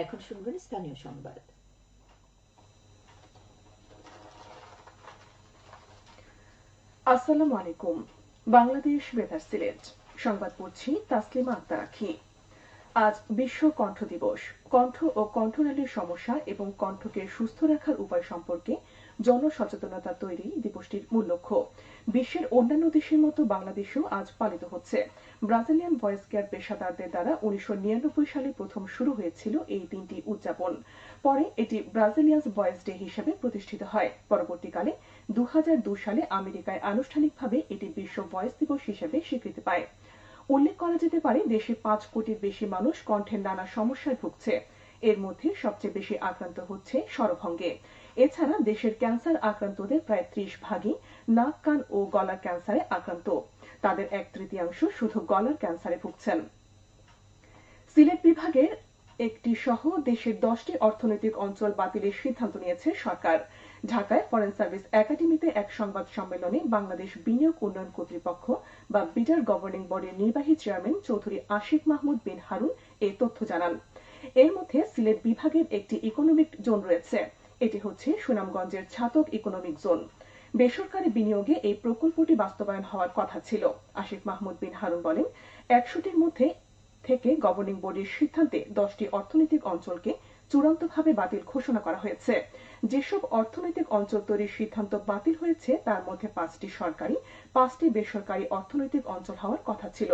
এখন শুনবেন স্থানীয় সংবাদ। আসসালামু আলাইকুম। বাংলাদেশ বেতার সিলেট সংবাদ পড়ছি তাসলিমা আক্তার আখি। আজ বিশ্ব কণ্ঠ দিবস। কণ্ঠ ও কণ্ঠনালীর সমস্যা এবং কণ্ঠকে সুস্থ রাখার উপায় সম্পর্কে জনসচেতনতা তৈরি দিবসটির মূল লক্ষ্য। বিশ্বের অন্যান্য দেশের মতো বাংলাদেশেও আজ পালিত হচ্ছে। ব্রাজিলিয়ান ভয়েস কেয়ার পেশাদারদের দ্বারা 1999 সালে প্রথম শুরু হয়েছিল এই দিনটি উদযাপন। পরে এটি ব্রাজিলিয়ান ভয়েস ডে হিসেবে প্রতিষ্ঠিত হয়। পরবর্তীকালে 2002 সালে আমেরিকায় আনুষ্ঠানিকভাবে এটি বিশ্ব ভয়েস দিবস হিসেবে স্বীকৃতি পায়। উল্লেখ করা যেতে পারে দেশে 5 কোটির বেশি মানুষ কণ্ঠের নানা সমস্যায় ভুগছে। এর মধ্যে সবচেয়ে বেশি আক্রান্ত হচ্ছে স্বরভঙ্গে। এছাড়া দেশের ক্যান্সার আক্রান্তদের প্রায় 30% নাক, কান ও গলার ক্যান্সারে আক্রান্ত। তাদের 1/3 শুধু গলার ক্যান্সারে ভুগছেন। সিলেট বিভাগের একটি সহ দেশের 10টি অর্থনৈতিক অঞ্চল বাতিলের সিদ্ধান্ত নিয়েছে সরকার। ঢাকায় ফরেন সার্ভিস একাডেমিতে এক সংবাদ সম্মেলনে বাংলাদেশ বিনিয়োগ উন্নয়ন কর্তৃপক্ষ বা বিডার গভর্নিং বডির নির্বাহী চেয়ারম্যান চৌধুরী আশিক মাহমুদ বিন হারুন এই তথ্য জানান। এর মধ্যে সিলেট বিভাগের একটি ইকোনমিক জোন রয়েছে। এটি হচ্ছে সুনামগঞ্জের ছাতক ইকোনমিক জোন। বেসরকারি বিনিয়োগে এই প্রকল্পটি বাস্তবায়ন হওয়ার কথা ছিল। আশিক মাহমুদ বিন হারুন বলেন, 100টির মধ্যে থেকে গভর্নিং বডির সিদ্ধান্তে 10টি অর্থনৈতিক অঞ্চলকে চূড়ান্তভাবে বাতিল ঘোষণা করা হয়েছে। যেসব অর্থনৈতিক অঞ্চল তৈরির সিদ্ধান্ত বাতিল হয়েছে তার মধ্যে 5টি সরকারি, 5টি বেসরকারি অর্থনৈতিক অঞ্চল হওয়ার কথা ছিল।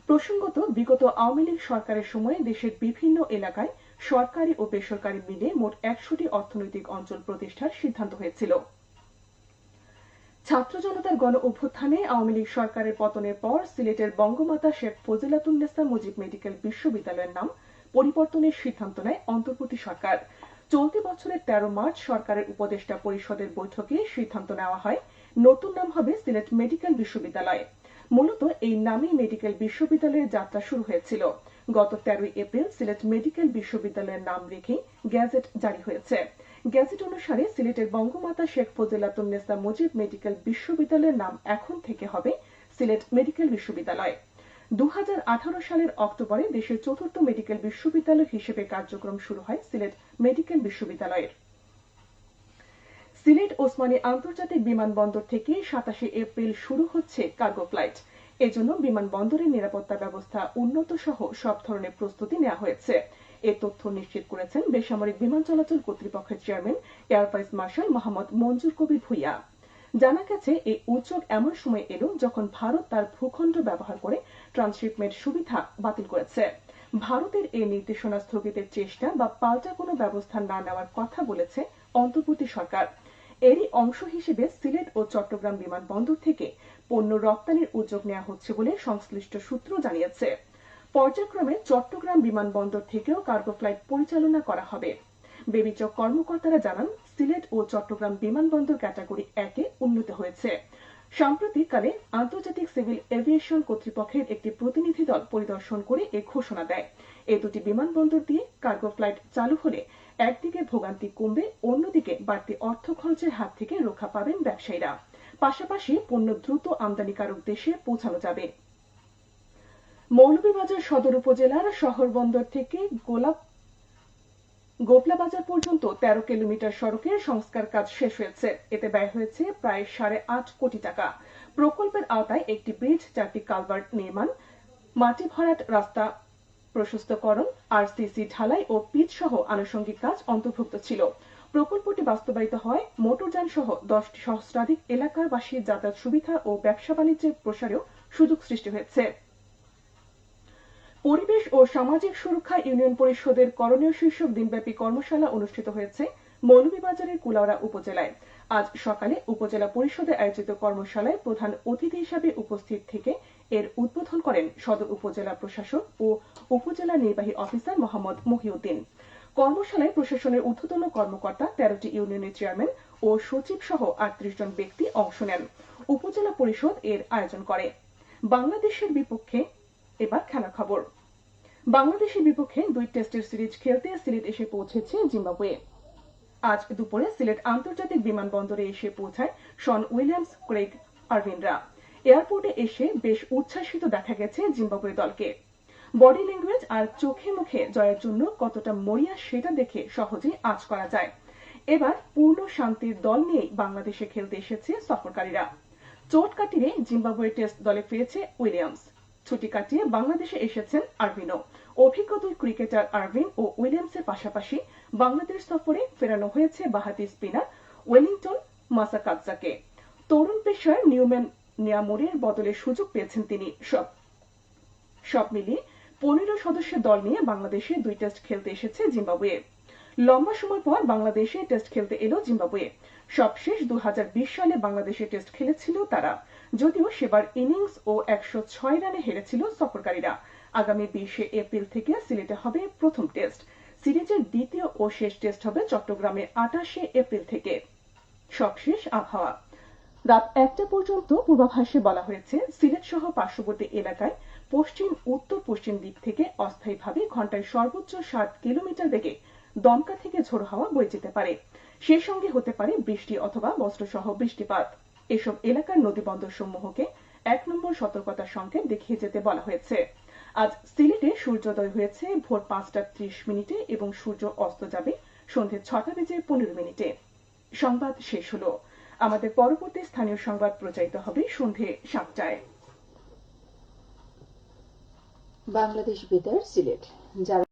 প্রসঙ্গত, বিগত আওয়ামী লীগ সরকারের সময়ে দেশের বিভিন্ন এলাকায় সরকারি ও বেসরকারি মিলে মোট 100টি অর্থনৈতিক অঞ্চল প্রতিষ্ঠার সিদ্ধান্ত হয়েছিল। ছাত্র জনতার গণ অভ্যুত্থানে আওয়ামী লীগ সরকারের পতনের পর সিলেটের বঙ্গমাতা শেখ ফজিলাতুন্নেসা মুজিব মেডিকেল বিশ্ববিদ্যালয়ের নাম পরিবর্তনের সিদ্ধান্ত নেয় অন্তর্বর্তী সরকার। চলতি বছরের 13 মার্চ সরকারের উপদেষ্টা পরিষদের বৈঠকে সিদ্ধান্ত নেওয়া হয় নতুন নাম হবে সিলেট মেডিকেল বিশ্ববিদ্যালয়। মূলত এই নামেই মেডিকেল বিশ্ববিদ্যালয়ের যাত্রা শুরু হয়েছিল। গত 13 এপ্রিল সিলেট মেডিকেল বিশ্ববিদ্যালয়ের নাম রেখে গেজেট জারি হয়েছে। গেজেট অনুসারে সিলেটের বঙ্গমাতা শেখ ফজিলাতুন্নেসা মুজিব মেডিকেল বিশ্ববিদ্যালয়ের নাম এখন থেকে হবে সিলেট মেডিকেল বিশ্ববিদ্যালয়। 2018 সালের অক্টোবরে দেশের 4র্থ মেডিকেল বিশ্ববিদ্যালয় হিসেবে কার্যক্রম শুরু হয় সিলেট মেডিকেল বিশ্ববিদ্যালয়ের। সিলেট ওসমানী আন্তর্জাতিক বিমানবন্দর থেকে 27 এপ্রিল শুরু হচ্ছে কার্গো ফ্লাইট। এজন্য বিমানবন্দরের নিরাপত্তা ব্যবস্থা উন্নত সহ সব ধরনের প্রস্তুতি নেওয়া হয়েছে। এ তথ্য নিশ্চিত করেছেন বেসামরিক বিমান চলাচল কর্তৃপক্ষের chairman air vice marshal Mohammad Manzur Kabir Bhuiyan. জানা গেছে এই উদ্যোগ এমন সময় এলো যখন ভারত তার ভূখণ্ড ব্যবহার করে ট্রান্সশিপমেন্ট সুবিধা বাতিল করেছে। ভারতের এই নির্দেশনা স্থগিতের চেষ্টা বা পাল্টা কোনো ব্যবস্থা না নেওয়ার কথা বলেছে অন্তর্বর্তী সরকার। এরই অংশ হিসেবে সিলেট ও চট্টগ্রাম বিমানবন্দর থেকে পণ্য রপ্তানির উদ্যোগ নেওয়া হচ্ছে বলে সংশ্লিষ্ট সূত্র জানিয়েছে। পর্যায়ক্রমে চট্টগ্রাম বিমানবন্দর থেকেও কার্গো ফ্লাইট পরিচালনা করা হবে। বেবিচক কর্মকর্তারা জানান, সিলেট ও চট্টগ্রাম বিমানবন্দর ক্যাটাগরি 1-এ উন্নীত হয়েছে। সাম্প্রতিককালে আন্তর্জাতিক সিভিল এভিয়েশন কর্তৃপক্ষের একটি প্রতিনিধি দল পরিদর্শন করে এ ঘোষণা দেয়। এই দুটি বিমানবন্দর দিয়ে কার্গো ফ্লাইট চালু হলে একদিকে ভোগান্তি কমবে, অন্যদিকে বাড়তি অর্থ খরচের হাত থেকে রক্ষা পাবেন ব্যবসায়ীরা। পাশাপাশি পণ্য দ্রুত আমদানিকারক দেশে পৌঁছানো যাবে। মৌলভীবাজার সদর উপজেলার শহর বন্দর থেকে গোপলা বাজার পর্যন্ত 13 কিলোমিটার সড়কের সংস্কার কাজ শেষ হয়েছে। এতে ব্যয় হয়েছে প্রায় 8.5 কোটি টাকা। প্রকল্পের আওতায় একটি ব্রিজ, 4টি কালভার্ট নির্মাণ, মাটি ভরাট, রাস্তা প্রশস্তকরণ, আরসিসি ঢালাই ও পিচ সহ আনুষঙ্গিক কাজ অন্তর্ভুক্ত ছিল। প্রকল্পটি বাস্তবায়িত হয় মোটরযান সহ 10টি সহস্রাধিক এলাকার বাসীর যাতায়াত সুবিধা ও ব্যবসা বাণিজ্যের প্রসারেও সুযোগ সৃষ্টি হয়েছে। পরিবেশ ও সামাজিক সুরক্ষা ইউনিয়ন পরিষদের করণীয় শীর্ষক দিনব্যাপী কর্মশালা অনুষ্ঠিত হয়েছে মৌলভীবাজারের কুলাউড়া উপজেলায়। আজ সকালে উপজেলা পরিষদে আয়োজিত কর্মশালায় প্রধান অতিথি হিসাবে উপস্থিত থেকে এর উদ্বোধন করেন সদর উপজেলা প্রশাসক ও উপজেলা নির্বাহী অফিসার মোহাম্মদ মহিউদ্দিন। কর্মশালায় প্রশাসনের ঊর্ধ্বতন কর্মকর্তা, 13টি ইউনিয়নের চেয়ারম্যান ও সচিব সহ 38 জন ব্যক্তি অংশ নেন। উপজেলা পরিষদ এর আয়োজন করে। বাংলাদেশের বিপক্ষে এবার খেলার খবর। বাংলাদেশের বিপক্ষে 2 টেস্টের সিরিজ খেলতে সিলেট এসে পৌঁছেছে জিম্বাবুয়ে। আজ দুপুরে সিলেট আন্তর্জাতিক বিমানবন্দরে এসে পৌঁছায় শন উইলিয়ামস, ক্রেগ আরভিনরা। এয়ারপোর্টে এসে বেশ উচ্ছ্বাসিত দেখা গেছে জিম্বাবুয়ে দলকে। বডি ল্যাঙ্গুয়েজ আর চোখে মুখে জয়ের জন্য কতটা মরিয়া সেটা দেখে সহজেই আঁচ করা যায়। এবার পূর্ণ শান্তির দল নিয়েই বাংলাদেশে খেলতে এসেছে সফরকারীরা। চোট কাটিয়ে জিম্বাবুয়ে টেস্ট দলে ফিরেছে উইলিয়ামস। ছুটি কাটিয়ে বাংলাদেশে এসেছেন আরভিনও। অভিজ্ঞ দুই ক্রিকেটার আরভিন ও উইলিয়ামসের পাশাপাশি বাংলাদেশ সফরে ফেরানো হয়েছে বাঁহাতি স্পিনার ওয়েলিংটন মাসাকাদজাকে। তরুণ পেসার নিউম্যান নিয়ামুরের বদলে সুযোগ পেয়েছেন তিনি। সব মিলিয়ে 15 সদস্যের দল নিয়ে বাংলাদেশে 2 টেস্ট খেলতে এসেছে জিম্বাবুয়ে। লম্বা সময় পর বাংলাদেশে টেস্ট খেলতে এলো জিম্বাবুয়ে। সবশেষ 2020 সালে বাংলাদেশে টেস্ট খেলেছিল তারা, যদিও সেবার ইনিংস ও 106 রানে হেরেছিল সফরকারীরা। আগামী 20 এপ্রিল থেকে সিলেটে হবে প্রথম টেস্ট। সিরিজের দ্বিতীয় ও শেষ টেস্ট হবে চট্টগ্রামে 28 এপ্রিল থেকে। সবশেষ আবহাওয়া। রাত 1টা পর্যন্ত পূর্বাভাসে বলা হয়েছে সিলেট সহ পার্শ্ববর্তী এলাকায় পশ্চিম উত্তর পশ্চিম দিক থেকে অস্থায়ীভাবে ঘন্টায় সর্বোচ্চ 60 কিলোমিটার বেগে দমকা থেকে ঝোড়ো হাওয়া বয়ে যেতে পারে। সেই সঙ্গে হতে পারে বৃষ্টি অথবা বজ্রসহ বৃষ্টিপাত। এসব এলাকার নদীবন্দর সমূহকে 1 নম্বর সতর্কতা সংকেত দেখিয়ে যেতে বলা হয়েছে। আজ সিলেটে সূর্যোদয় হয়েছে ভোর 5:30 এবং সূর্য অস্ত যাবে সন্ধ্যে 6:15। সংবাদ শেষ হলো। আমাদের পরবর্তী স্থানীয় সংবাদ প্রচারিত হবে সন্ধ্যে 7টায়। বাংলাদেশ বেতার সিলেট। যারা